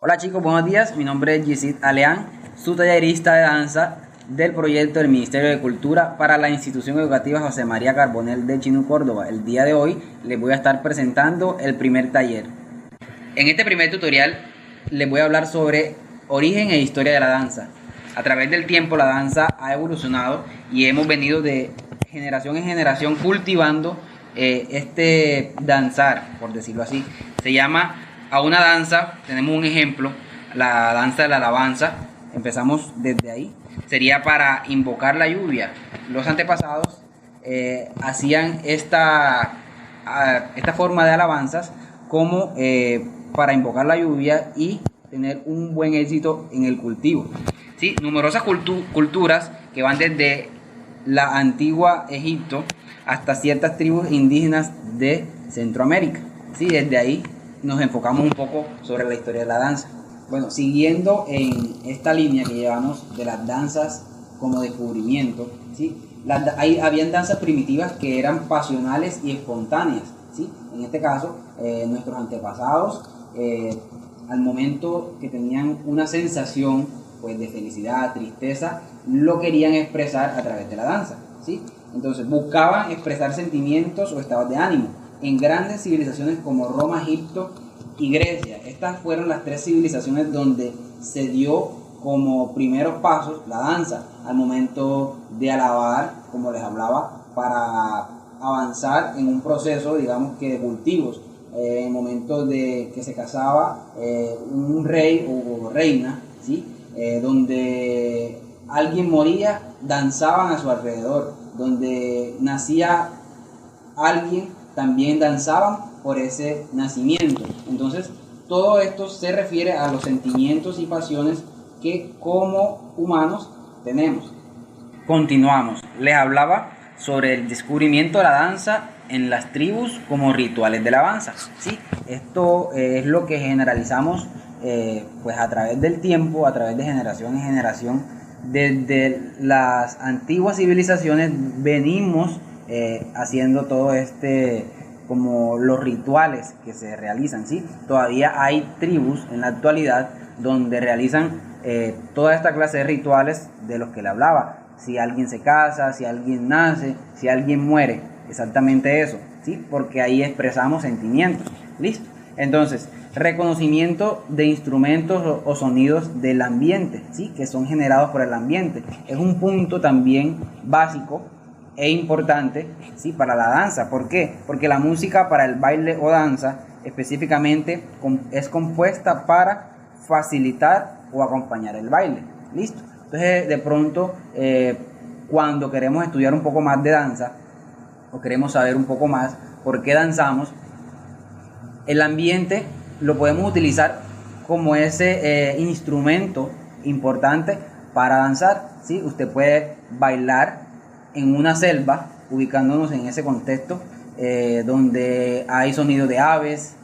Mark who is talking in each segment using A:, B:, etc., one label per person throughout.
A: Hola chicos, buenos días. Mi nombre es Yesid Aleán, su tallerista de danza del proyecto del Ministerio de Cultura para la institución educativa José María Carbonell de Chinú, Córdoba. El día de hoy les voy a estar presentando el primer taller. En este primer tutorial les voy a hablar sobre origen e historia de la danza. A través del tiempo la danza ha evolucionado y hemos venido de generación en generación cultivando este danzar, por decirlo así. Se llama a una danza, tenemos un ejemplo, la danza de la alabanza. Empezamos desde ahí. Sería para invocar la lluvia. Los antepasados hacían esta forma de alabanzas como para invocar la lluvia y tener un buen éxito en el cultivo. ¿Sí? Numerosas culturas que van desde la antigua Egipto hasta ciertas tribus indígenas de Centroamérica. ¿Sí? Desde ahí nos enfocamos un poco sobre la historia de la danza. Bueno, siguiendo en esta línea que llevamos de las danzas como descubrimiento, ¿sí? Habían danzas primitivas que eran pasionales y espontáneas, ¿sí? En este caso, nuestros antepasados, al momento que tenían una sensación pues, de felicidad, tristeza, lo querían expresar a través de la danza, ¿sí? Entonces buscaban expresar sentimientos o estados de ánimo en grandes civilizaciones como Roma, Egipto y Grecia. Estas fueron las tres civilizaciones donde se dio como primeros pasos la danza al momento de alabar, como les hablaba, para avanzar en un proceso, digamos que de cultivos. En momentos de que se casaba un rey o reina, ¿sí? Donde alguien moría, danzaban a su alrededor. Donde nacía alguien, también danzaban por ese nacimiento. Entonces, todo esto se refiere a los sentimientos y pasiones que como humanos tenemos. Continuamos. Les hablaba sobre el descubrimiento de la danza en las tribus como rituales de alabanza. ¿Sí? Esto es lo que generalizamos pues a través del tiempo, a través de generación en generación. Desde las antiguas civilizaciones venimos haciendo todo como los rituales que se realizan, ¿sí? Todavía hay tribus en la actualidad donde realizan toda esta clase de rituales de los que le hablaba. Si alguien se casa, si alguien nace, si alguien muere, exactamente eso, ¿sí? Porque ahí expresamos sentimientos, ¿listo? Entonces, reconocimiento de instrumentos o sonidos del ambiente, ¿sí? Que son generados por el ambiente. Es un punto también básico e importante, ¿sí? Para la danza. ¿Por qué? Porque la música para el baile o danza específicamente es compuesta para facilitar o acompañar el baile. ¿Listo? Entonces, de pronto, cuando queremos estudiar un poco más de danza o queremos saber un poco más por qué danzamos, el ambiente lo podemos utilizar como ese instrumento importante para danzar, ¿sí? Usted puede bailar en una selva, ubicándonos en ese contexto donde hay sonidos de aves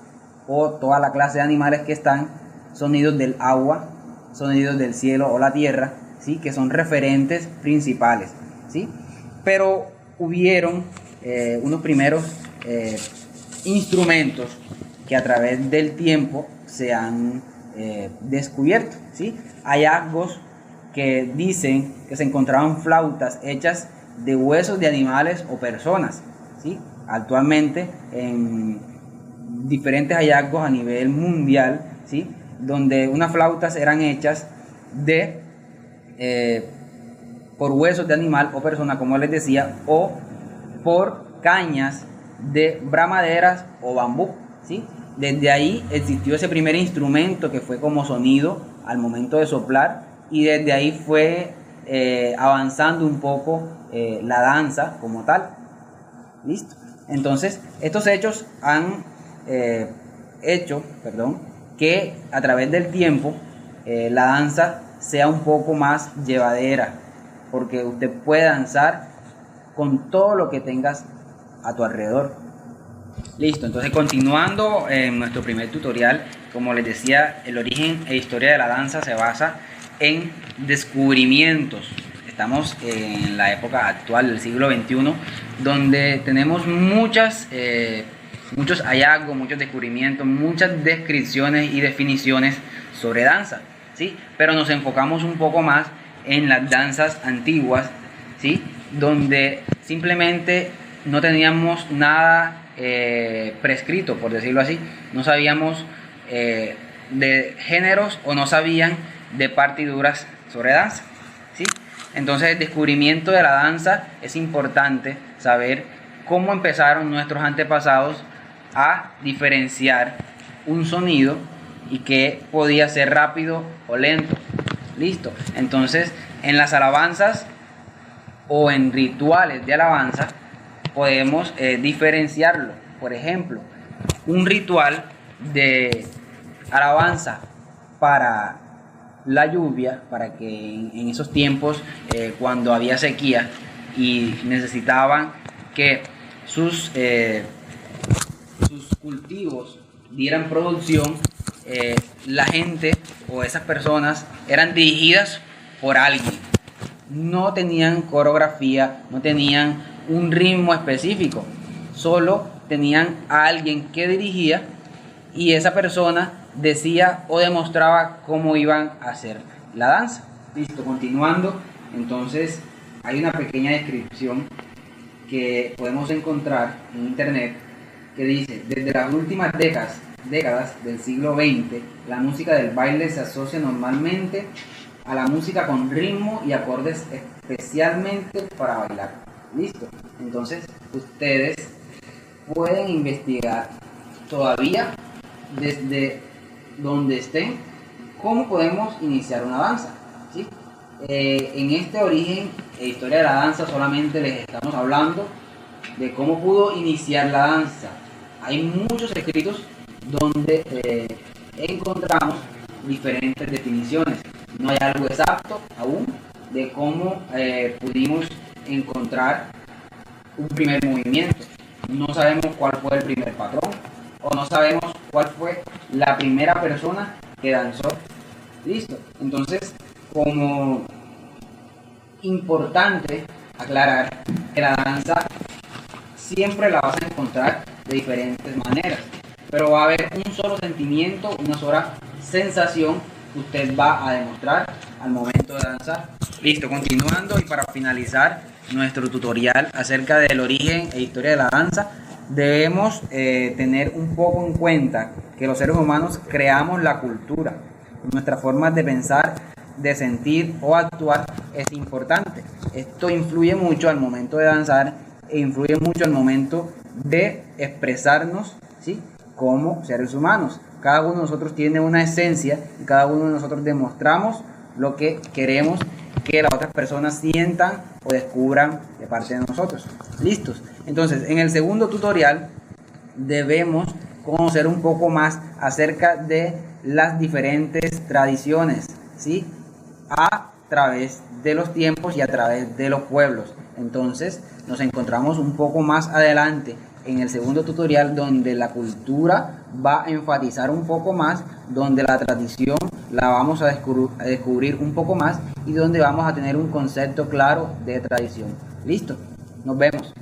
A: o toda la clase de animales que están, sonidos del agua, sonidos del cielo o la tierra, ¿sí? Que son referentes principales, ¿sí? Pero hubieron unos primeros instrumentos que a través del tiempo se han descubierto, ¿sí? Hallazgos que dicen que se encontraban flautas hechas de huesos de animales o personas, ¿sí? Actualmente en diferentes hallazgos a nivel mundial, ¿sí? Donde unas flautas eran hechas de por huesos de animal o persona, como les decía, o por cañas de bramaderas o bambú, ¿sí? Desde ahí existió ese primer instrumento que fue como sonido al momento de soplar, y desde ahí fue avanzando un poco la danza como tal. ¿Listo? Entonces, estos hechos han hecho que a través del tiempo la danza sea un poco más llevadera, porque usted puede danzar con todo lo que tengas a tu alrededor. Listo, entonces continuando en nuestro primer tutorial, como les decía, el origen e historia de la danza se basa en descubrimientos. Estamos en la época actual del siglo XXI, donde tenemos muchos hallazgos, muchos descubrimientos, muchas descripciones y definiciones sobre danza, ¿sí? Pero nos enfocamos un poco más en las danzas antiguas, ¿sí? Donde simplemente no teníamos nada prescrito, por decirlo así. No sabíamos de géneros o no sabían de partiduras sobre danza, ¿sí? Entonces el descubrimiento de la danza es importante saber cómo empezaron nuestros antepasados a diferenciar un sonido y que podía ser rápido o lento. Listo. Entonces en las alabanzas o en rituales de alabanza podemos diferenciarlo. Por ejemplo, un ritual de alabanza para la lluvia, para que en esos tiempos cuando había sequía y necesitaban que sus cultivos dieran producción, la gente o esas personas eran dirigidas por alguien. No tenían coreografía, no tenían un ritmo específico, solo tenían a alguien que dirigía y esa persona decía o demostraba cómo iban a hacer la danza. Listo, continuando, entonces hay una pequeña descripción que podemos encontrar en internet que dice: desde las últimas décadas del siglo XX, la música del baile se asocia normalmente a la música con ritmo y acordes especialmente para bailar. Listo. Entonces ustedes pueden investigar todavía desde donde estén cómo podemos iniciar una danza, ¿sí? En este origen e historia de la danza solamente les estamos hablando de cómo pudo iniciar la danza. Hay muchos escritos donde encontramos diferentes definiciones. No hay algo exacto aún de cómo pudimos encontrar un primer movimiento. No sabemos cuál fue el primer patrón o no sabemos cuál fue la primera persona que danzó. Listo. Entonces, como importante aclarar que la danza siempre la vas a encontrar de diferentes maneras, pero va a haber un solo sentimiento, una sola sensación que usted va a demostrar al momento de danzar. Listo, continuando y para finalizar nuestro tutorial acerca del origen e historia de la danza, debemos tener un poco en cuenta que los seres humanos creamos la cultura. Nuestras formas de pensar, de sentir o actuar es importante. Esto influye mucho al momento de danzar e influye mucho al momento de expresarnos, ¿sí?, como seres humanos. Cada uno de nosotros tiene una esencia y cada uno de nosotros demostramos lo que queremos que las otras personas sientan o descubran de parte de nosotros. Listos. Entonces, en el segundo tutorial debemos conocer un poco más acerca de las diferentes tradiciones, ¿sí?, a través de los tiempos y a través de los pueblos. Entonces, nos encontramos un poco más adelante en el segundo tutorial donde la cultura va a enfatizar un poco más, donde la tradición la vamos a descubrir un poco más y donde vamos a tener un concepto claro de tradición. Listo, nos vemos.